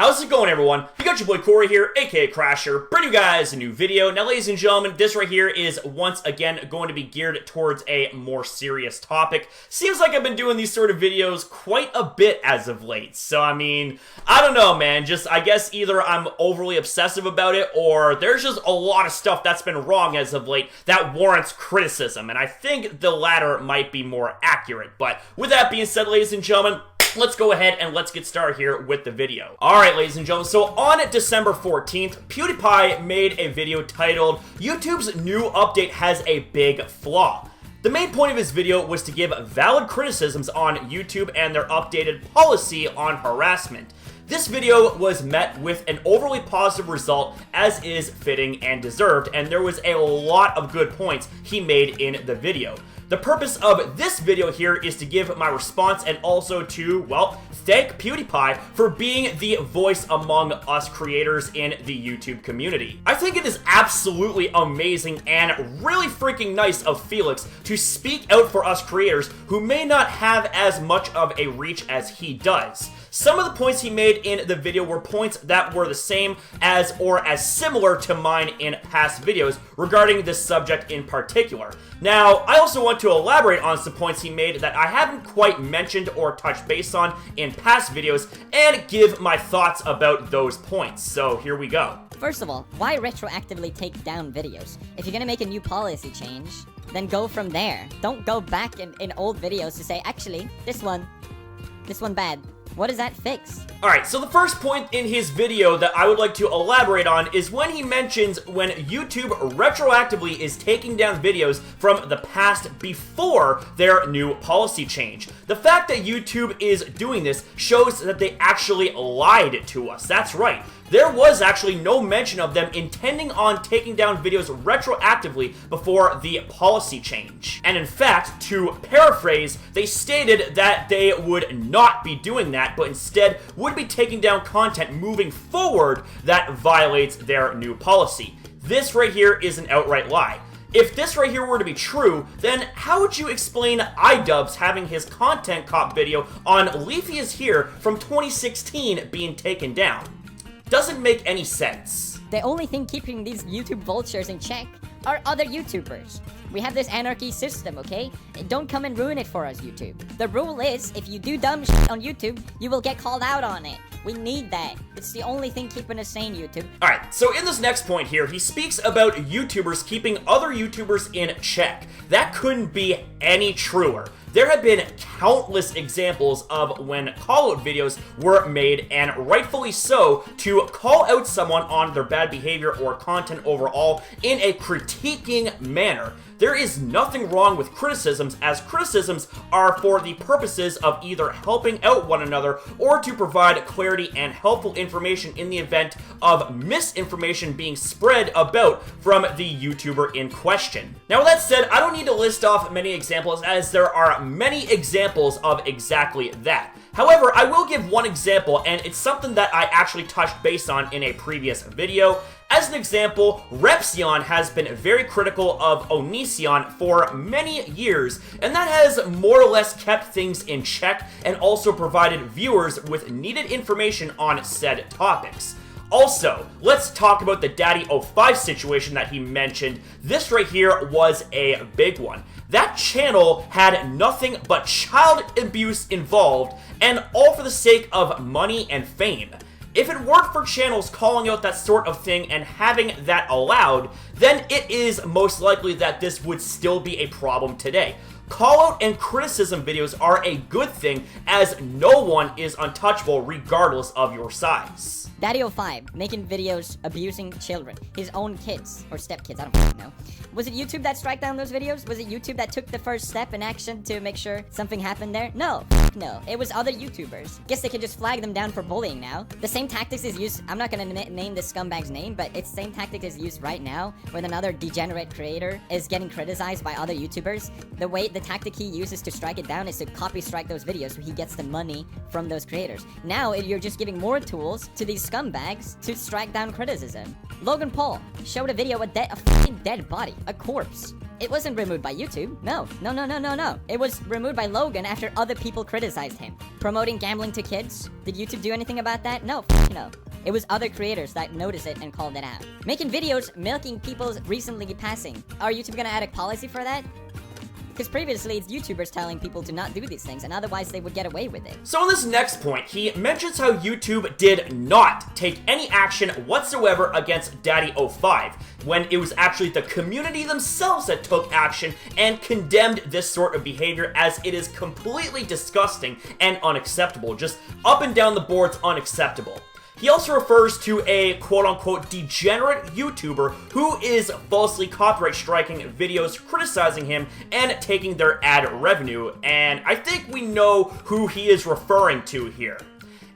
How's it going, everyone? You got your boy Corey here, aka Crasher, bringing you guys a new video. Now, ladies and gentlemen, this right here is once again going to be geared towards a more serious topic. Seems like I've been doing these sort of videos quite a bit as of late. So, I mean, I don't know, man. I guess either I'm overly obsessive about it, or there's just a lot of stuff that's been wrong as of late that warrants criticism. And I think the latter might be more accurate. But with that being said, ladies and gentlemen, let's go ahead and let's get started here with the video. Alright, ladies and gentlemen, so on December 14th, PewDiePie made a video titled, YouTube's new update has a big flaw. The main point of his video was to give valid criticisms on YouTube and their updated policy on harassment. This video was met with an overly positive result, as is fitting and deserved, and there was a lot of good points he made in the video. The purpose of this video here is to give my response and also to, well, thank PewDiePie for being the voice among us creators in the YouTube community. I think it is absolutely amazing and really freaking nice of Felix to speak out for us creators who may not have as much of a reach as he does. Some of the points he made in the video were points that were the same as or as similar to mine in past videos regarding this subject in particular. Now, I also want to elaborate on some points he made that I haven't quite mentioned or touched base on in past videos and give my thoughts about those points. So here we go. First of all, why retroactively take down videos? If you're gonna make a new policy change, then go from there. Don't go back in old videos to say, actually, this one bad. What does that fix? Alright, so the first point in his video that I would like to elaborate on is when he mentions when YouTube retroactively is taking down videos from the past before their new policy change. The fact that YouTube is doing this shows that they actually lied to us. That's right. There was actually no mention of them intending on taking down videos retroactively before the policy change. And in fact, to paraphrase, they stated that they would not be doing that, but instead would be taking down content moving forward that violates their new policy. This right here is an outright lie. If this right here were to be true, then how would you explain iDubbbz having his Content Cop video on Leafy is Here from 2016 being taken down? Doesn't make any sense. The only thing keeping these YouTube vultures in check are other YouTubers. We have this anarchy system, okay? Don't come and ruin it for us, YouTube. The rule is, if you do dumb shit on YouTube, you will get called out on it. We need that. It's the only thing keeping us sane, YouTube. Alright, so in this next point here, he speaks about YouTubers keeping other YouTubers in check. That couldn't be any truer. There have been countless examples of when call-out videos were made, and rightfully so, to call out someone on their bad behavior or content overall in a critiquing manner. There is nothing wrong with criticisms, as criticisms are for the purposes of either helping out one another or to provide clarity and helpful information in the event of misinformation being spread about from the YouTuber in question. Now, with that said, I don't need to list off many examples, as there are many examples of exactly that. However, I will give one example, and it's something that I actually touched base on in a previous video. As an example, Repsion has been very critical of Onision for many years, and that has more or less kept things in check and also provided viewers with needed information on said topics. Also, let's talk about the Daddy05 situation that he mentioned. This right here was a big one. That channel had nothing but child abuse involved, and all for the sake of money and fame. If it weren't for channels calling out that sort of thing and having that allowed, then it is most likely that this would still be a problem today. Call-out and criticism videos are a good thing, as no one is untouchable regardless of your size. Daddy05, making videos abusing children, his own kids, or stepkids, I don't know. Was it YouTube that struck down those videos? Was it YouTube that took the first step in action to make sure something happened there? No, no, it was other YouTubers. Guess they could just flag them down for bullying now. The same tactics is used, I'm not gonna name this scumbag's name, but it's the same tactic is used right now when another degenerate creator is getting criticized by other YouTubers. The tactic he uses to strike it down is to copy strike those videos so he gets the money from those creators. Now you're just giving more tools to these scumbags to strike down criticism. Logan Paul showed a video of a fucking dead body, a corpse. It wasn't removed by YouTube. No. It was removed by Logan after other people criticized him. Promoting gambling to kids? Did YouTube do anything about that? No, no. It was other creators that noticed it and called it out. Making videos milking people's recently passing. Are YouTube gonna add a policy for that? Because previously, it's YouTubers telling people to not do these things, and otherwise they would get away with it. So in this next point, he mentions how YouTube did not take any action whatsoever against Daddy05, when it was actually the community themselves that took action and condemned this sort of behavior, as it is completely disgusting and unacceptable. Just up and down the boards, unacceptable. He also refers to a quote-unquote degenerate YouTuber who is falsely copyright striking videos criticizing him and taking their ad revenue, and I think we know who he is referring to here.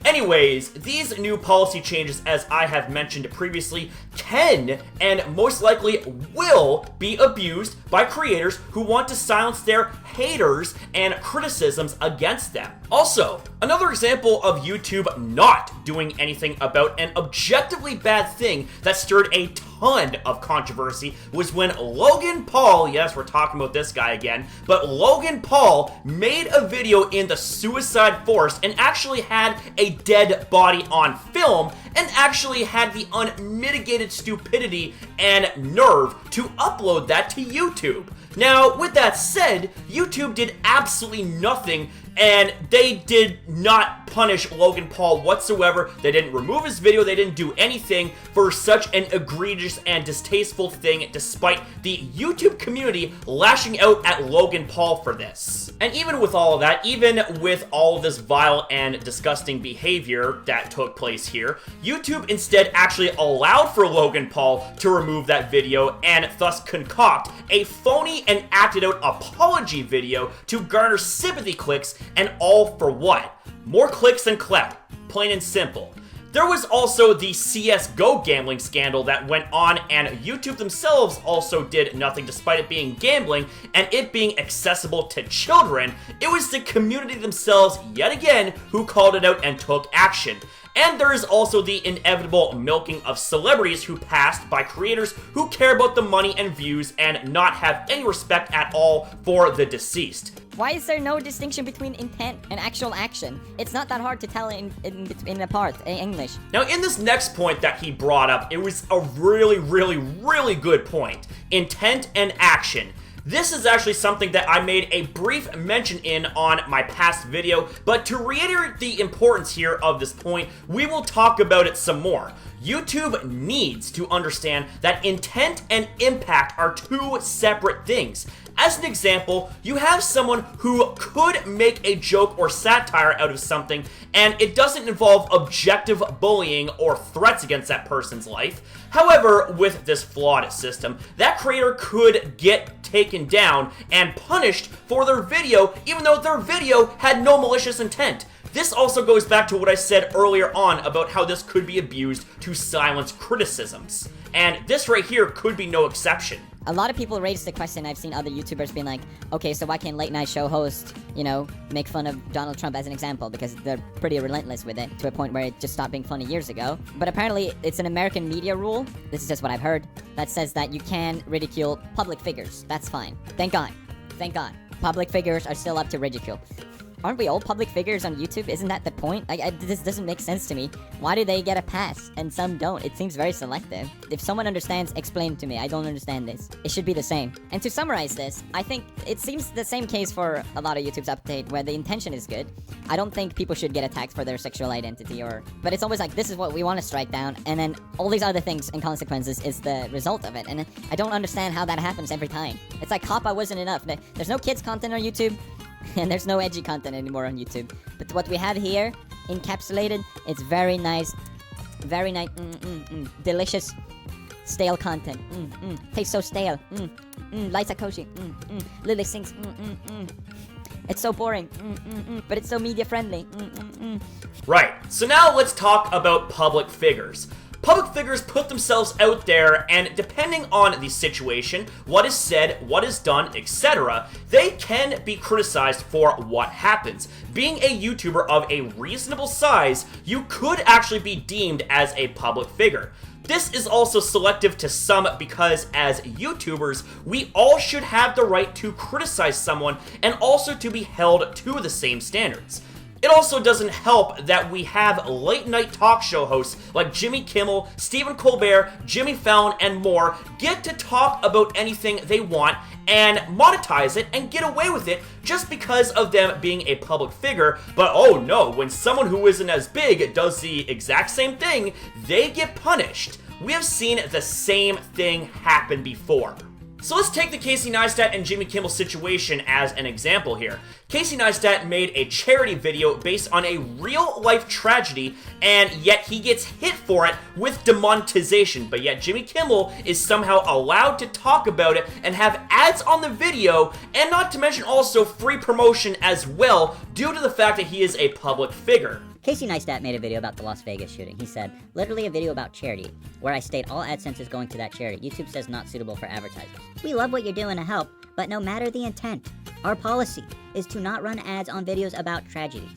Anyways, these new policy changes, as I have mentioned previously, can and most likely will be abused by creators who want to silence their haters and criticisms against them. Also, another example of YouTube not doing anything about an objectively bad thing that stirred a ton of controversy was when Logan Paul, yes, we're talking about this guy again, but Logan Paul made a video in the suicide forest and actually had a dead body on film and actually had the unmitigated stupidity and nerve to upload that to YouTube. Now, with that said, YouTube did absolutely nothing, and they did not punish Logan Paul whatsoever. They didn't remove his video, they didn't do anything for such an egregious and distasteful thing, despite the YouTube community lashing out at Logan Paul for this. And even with all of that, even with all of this vile and disgusting behavior that took place here, YouTube instead actually allowed for Logan Paul to remove that video and thus concoct a phony and acted out apology video to garner sympathy clicks, and all for what? More clicks and clout, plain and simple. There was also the CSGO gambling scandal that went on, and YouTube themselves also did nothing despite it being gambling and it being accessible to children. It was the community themselves, yet again, who called it out and took action. And there is also the inevitable milking of celebrities who passed by creators who care about the money and views and not have any respect at all for the deceased. Why is there no distinction between intent and actual action? It's not that hard to tell in apart in English. Now, in this next point that he brought up, it was a really good point. Intent and action. This is actually something that I made a brief mention in on my past video, but to reiterate the importance here of this point, we will talk about it some more. YouTube needs to understand that intent and impact are two separate things. As an example, you have someone who could make a joke or satire out of something, and it doesn't involve objective bullying or threats against that person's life. However, with this flawed system, that creator could get taken down and punished for their video, even though their video had no malicious intent. This also goes back to what I said earlier on about how this could be abused to silence criticisms. And this right here could be no exception. A lot of people raise the question, I've seen other YouTubers being like, okay, so why can't late night show hosts, make fun of Donald Trump as an example, because they're pretty relentless with it, to a point where it just stopped being funny years ago. But apparently, it's an American media rule, this is just what I've heard, that says that you can ridicule public figures. That's fine. Thank God. Thank God. Public figures are still up to ridicule. Aren't we all public figures on YouTube? Isn't that the point? This doesn't make sense to me. Why do they get a pass and some don't? It seems very selective. If someone understands, explain to me. I don't understand this. It should be the same. And to summarize this, I think it seems the same case for a lot of YouTube's update, where the intention is good. I don't think people should get attacked for their sexual identity but it's always like, this is what we want to strike down, and then all these other things and consequences is the result of it. And I don't understand how that happens every time. It's like COPPA wasn't enough. There's no kids content on YouTube. And there's no edgy content anymore on YouTube. But what we have here, encapsulated, it's very nice, delicious, stale content. Tastes so stale. Lights Akoshi. Lily sings. It's so boring. But it's so media friendly. Right, so now let's talk about public figures. Public figures put themselves out there, and depending on the situation, what is said, what is done, etc., they can be criticized for what happens. Being a YouTuber of a reasonable size, you could actually be deemed as a public figure. This is also selective to some because as YouTubers, we all should have the right to criticize someone and also to be held to the same standards. It also doesn't help that we have late-night talk show hosts like Jimmy Kimmel, Stephen Colbert, Jimmy Fallon, and more get to talk about anything they want and monetize it and get away with it just because of them being a public figure. But oh no, when someone who isn't as big does the exact same thing, they get punished. We have seen the same thing happen before. So let's take the Casey Neistat and Jimmy Kimmel situation as an example here. Casey Neistat made a charity video based on a real-life tragedy, and yet he gets hit for it with demonetization, but yet Jimmy Kimmel is somehow allowed to talk about it and have ads on the video, and not to mention also free promotion as well, due to the fact that he is a public figure. Casey Neistat made a video about the Las Vegas shooting. He said, literally a video about charity, where I state all AdSense is going to that charity. YouTube says not suitable for advertisers. We love what you're doing to help, but no matter the intent, our policy is to not run ads on videos about tragedies.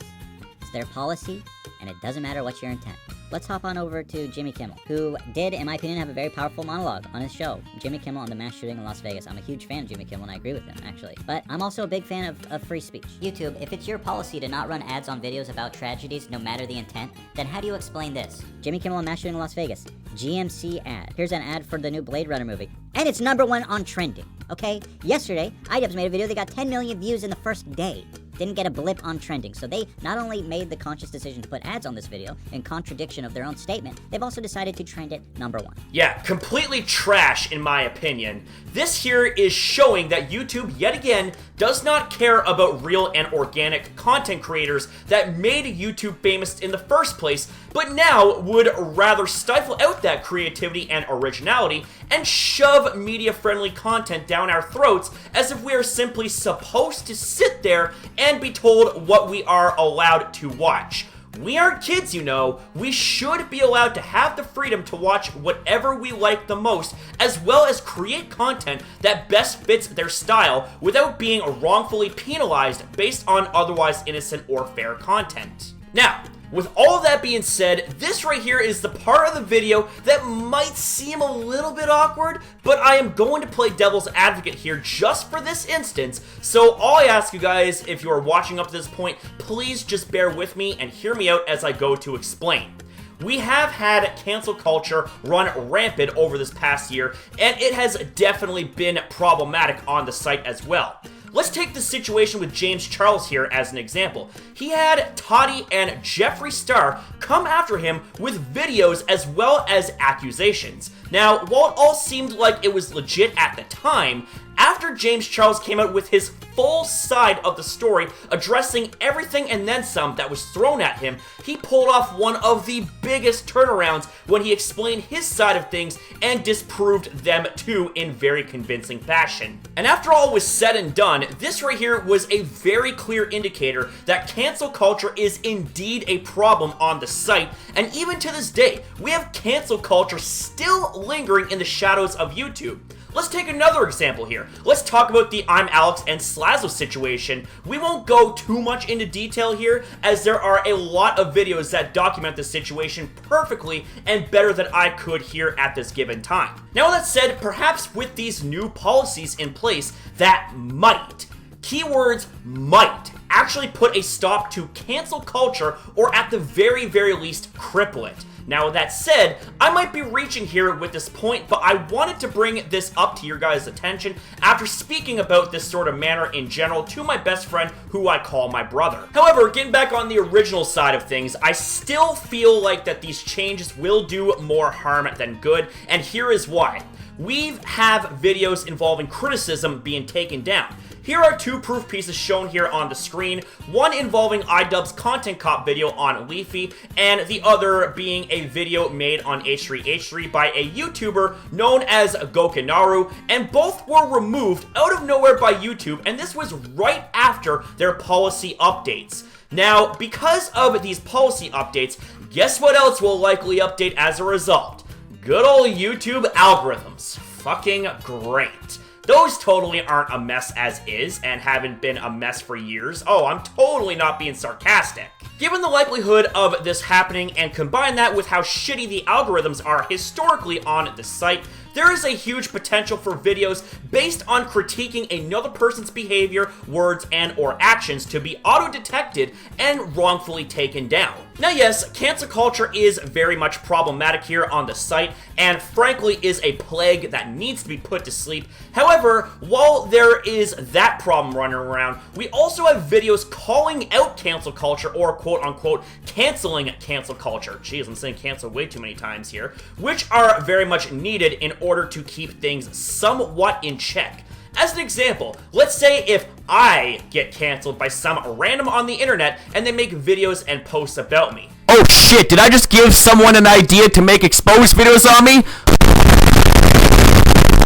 It's their policy, and it doesn't matter what's your intent. Let's hop on over to Jimmy Kimmel, who did, in my opinion, have a very powerful monologue on his show. Jimmy Kimmel on the mass shooting in Las Vegas. I'm a huge fan of Jimmy Kimmel, and I agree with him, actually. But I'm also a big fan of free speech. YouTube, if it's your policy to not run ads on videos about tragedies, no matter the intent, then how do you explain this? Jimmy Kimmel on mass shooting in Las Vegas. GMC ad. Here's an ad for the new Blade Runner movie. And it's #1 on trending, okay? Yesterday, iDubbbz made a video that got 10 million views in the first day. Didn't get a blip on trending. So they not only made the conscious decision to put ads on this video in contradiction of their own statement, they've also decided to trend it #1. Yeah, completely trash in my opinion. This here is showing that YouTube, yet again, does not care about real and organic content creators that made YouTube famous in the first place, but now would rather stifle out that creativity and originality and shove media-friendly content down our throats as if we are simply supposed to sit there and be told what we are allowed to watch. We aren't kids, you know. We should be allowed to have the freedom to watch whatever we like the most, as well as create content that best fits their style without being wrongfully penalized based on otherwise innocent or fair content. Now, with all of that being said, this right here is the part of the video that might seem a little bit awkward, but I am going to play devil's advocate here just for this instance, so all I ask you guys, if you are watching up to this point, please just bear with me and hear me out as I go to explain. We have had cancel culture run rampant over this past year, and it has definitely been problematic on the site as well. Let's take the situation with James Charles here as an example. He had Toddy and Jeffree Star come after him with videos as well as accusations. Now, while it all seemed like it was legit at the time, after James Charles came out with his full side of the story, addressing everything and then some that was thrown at him, he pulled off one of the biggest turnarounds when he explained his side of things and disproved them too in very convincing fashion. And after all was said and done, this right here was a very clear indicator that cancel culture is indeed a problem on the site, and even to this day, we have cancel culture still lingering in the shadows of YouTube. Let's take another example here. Let's talk about the I'm Alex and Slazo situation. We won't go too much into detail here, as there are a lot of videos that document this situation perfectly and better than I could here at this given time. Now that said, perhaps with these new policies in place that might, keywords might, actually put a stop to cancel culture, or at the very least cripple it. Now, with that said, I might be reaching here with this point, but I wanted to bring this up to your guys' attention after speaking about this sort of manner in general to my best friend, who I call my brother. However, getting back on the original side of things, I still feel like that these changes will do more harm than good, and here is why. We have videos involving criticism being taken down. Here are two proof pieces shown here on the screen, one involving iDubbbz's Content Cop video on Leafy, and the other being a video made on H3H3 by a YouTuber known as Gokinaru, and both were removed out of nowhere by YouTube, and this was right after their policy updates. Now, because of these policy updates, guess what else will likely update as a result? Good old YouTube algorithms. Fucking great. Those totally aren't a mess as is, and haven't been a mess for years. Oh, I'm totally not being sarcastic. Given the likelihood of this happening and combine that with how shitty the algorithms are historically on the site, there is a huge potential for videos based on critiquing another person's behavior, words, and or actions to be auto-detected and wrongfully taken down. Now yes, cancel culture is very much problematic here on the site, and frankly is a plague that needs to be put to sleep. However, while there is that problem running around, we also have videos calling out cancel culture, or quote-unquote canceling cancel culture. Jeez, I'm saying cancel way too many times here, which are very much needed in order to keep things somewhat in check. As an example, let's say if I get canceled by some random on the internet and they make videos and posts about me. Oh shit, did I just give someone an idea to make exposed videos on me?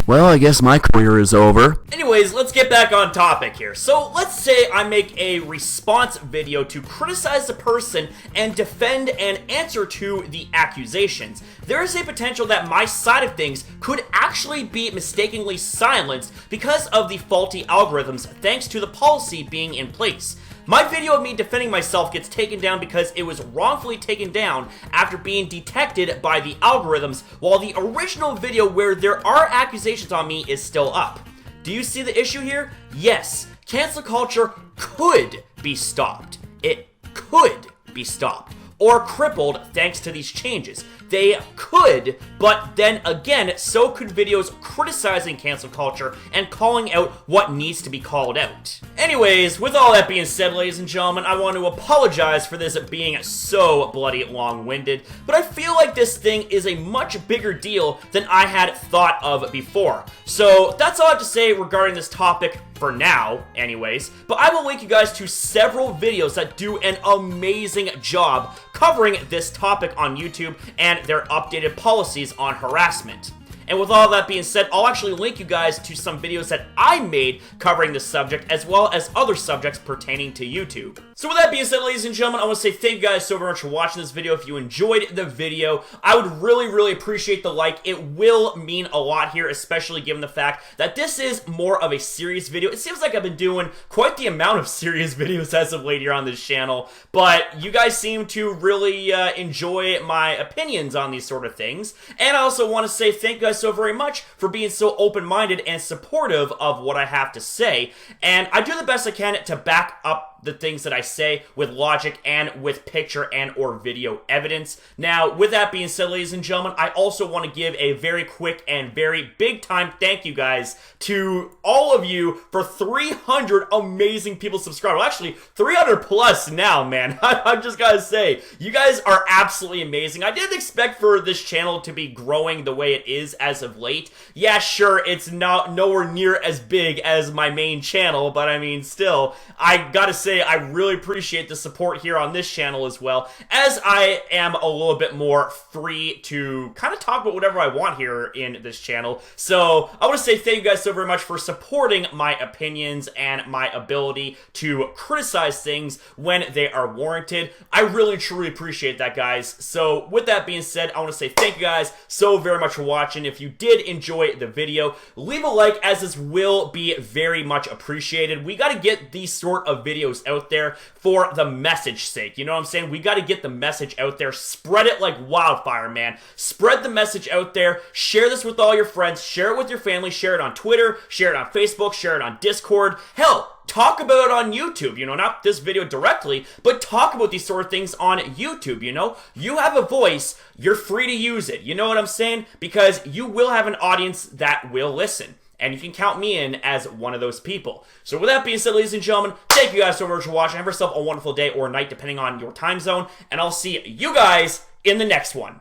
Well, I guess my career is over. Anyways, let's get back on topic here. So let's say I make a response video to criticize the person and defend and answer to the accusations. There is a potential that my side of things could actually be mistakenly silenced because of the faulty algorithms thanks to the policy being in place. My video of me defending myself gets taken down because it was wrongfully taken down after being detected by the algorithms, while the original video where there are accusations on me is still up. Do you see the issue here? Yes, cancel culture could be stopped. It could be stopped or crippled thanks to these changes. They could, but then again, so could videos criticizing cancel culture and calling out what needs to be called out. Anyways, with all that being said, ladies and gentlemen, I want to apologize for this being so bloody long-winded, but I feel like this thing is a much bigger deal than I had thought of before. So that's all I have to say regarding this topic for now, anyways, but I will link you guys to several videos that do an amazing job covering this topic on YouTube and their updated policies on harassment. And with all that being said, I'll actually link you guys to some videos that I made covering this subject, as well as other subjects pertaining to YouTube. So with that being said, ladies and gentlemen, I want to say thank you guys so very much for watching this video. If you enjoyed the video, I would really appreciate the like. It will mean a lot here, especially given the fact that this is more of a serious video. It seems like I've been doing quite the amount of serious videos as of late here on this channel, but you guys seem to really enjoy my opinions on these sort of things. And I also want to say thank you guys so very much for being so open-minded and supportive of what I have to say. And I do the best I can to back up the things that I say with logic and with picture and or video evidence. Now, with that being said, ladies and gentlemen, I also want to give a very quick and very big time thank you guys to all of you for 300 amazing people subscribed. Well, actually, 300 plus now, man. I'm just gotta say, you guys are absolutely amazing. I didn't expect for this channel to be growing the way it is as of late. Yeah, sure, it's not nowhere near as big as my main channel, but I mean, still, I gotta say, I really appreciate the support here on this channel as well, as I am a little bit more free to kind of talk about whatever I want here in this channel. So I want to say thank you guys so very much for supporting my opinions and my ability to criticize things when they are warranted. I really truly appreciate that, guys. So with that being said, I want to say thank you guys so very much for watching. If you did enjoy the video, leave a like, as this will be very much appreciated. We got to get these sort of videos out there for the message sake. You know what I'm saying? We got to get the message out there. Spread it like wildfire, man. Spread the message out there. Share this with all your friends. Share it with your family. Share it on Twitter. Share it on Facebook. Share it on Discord. Hell, talk about it on YouTube, you know, not this video directly, but talk about these sort of things on YouTube, you know? You have a voice, you're free to use it, you know what I'm saying? Because you will have an audience that will listen. And you can count me in as one of those people. So with that being said, ladies and gentlemen, thank you guys so much for watching. Have yourself a wonderful day or night, depending on your time zone. And I'll see you guys in the next one.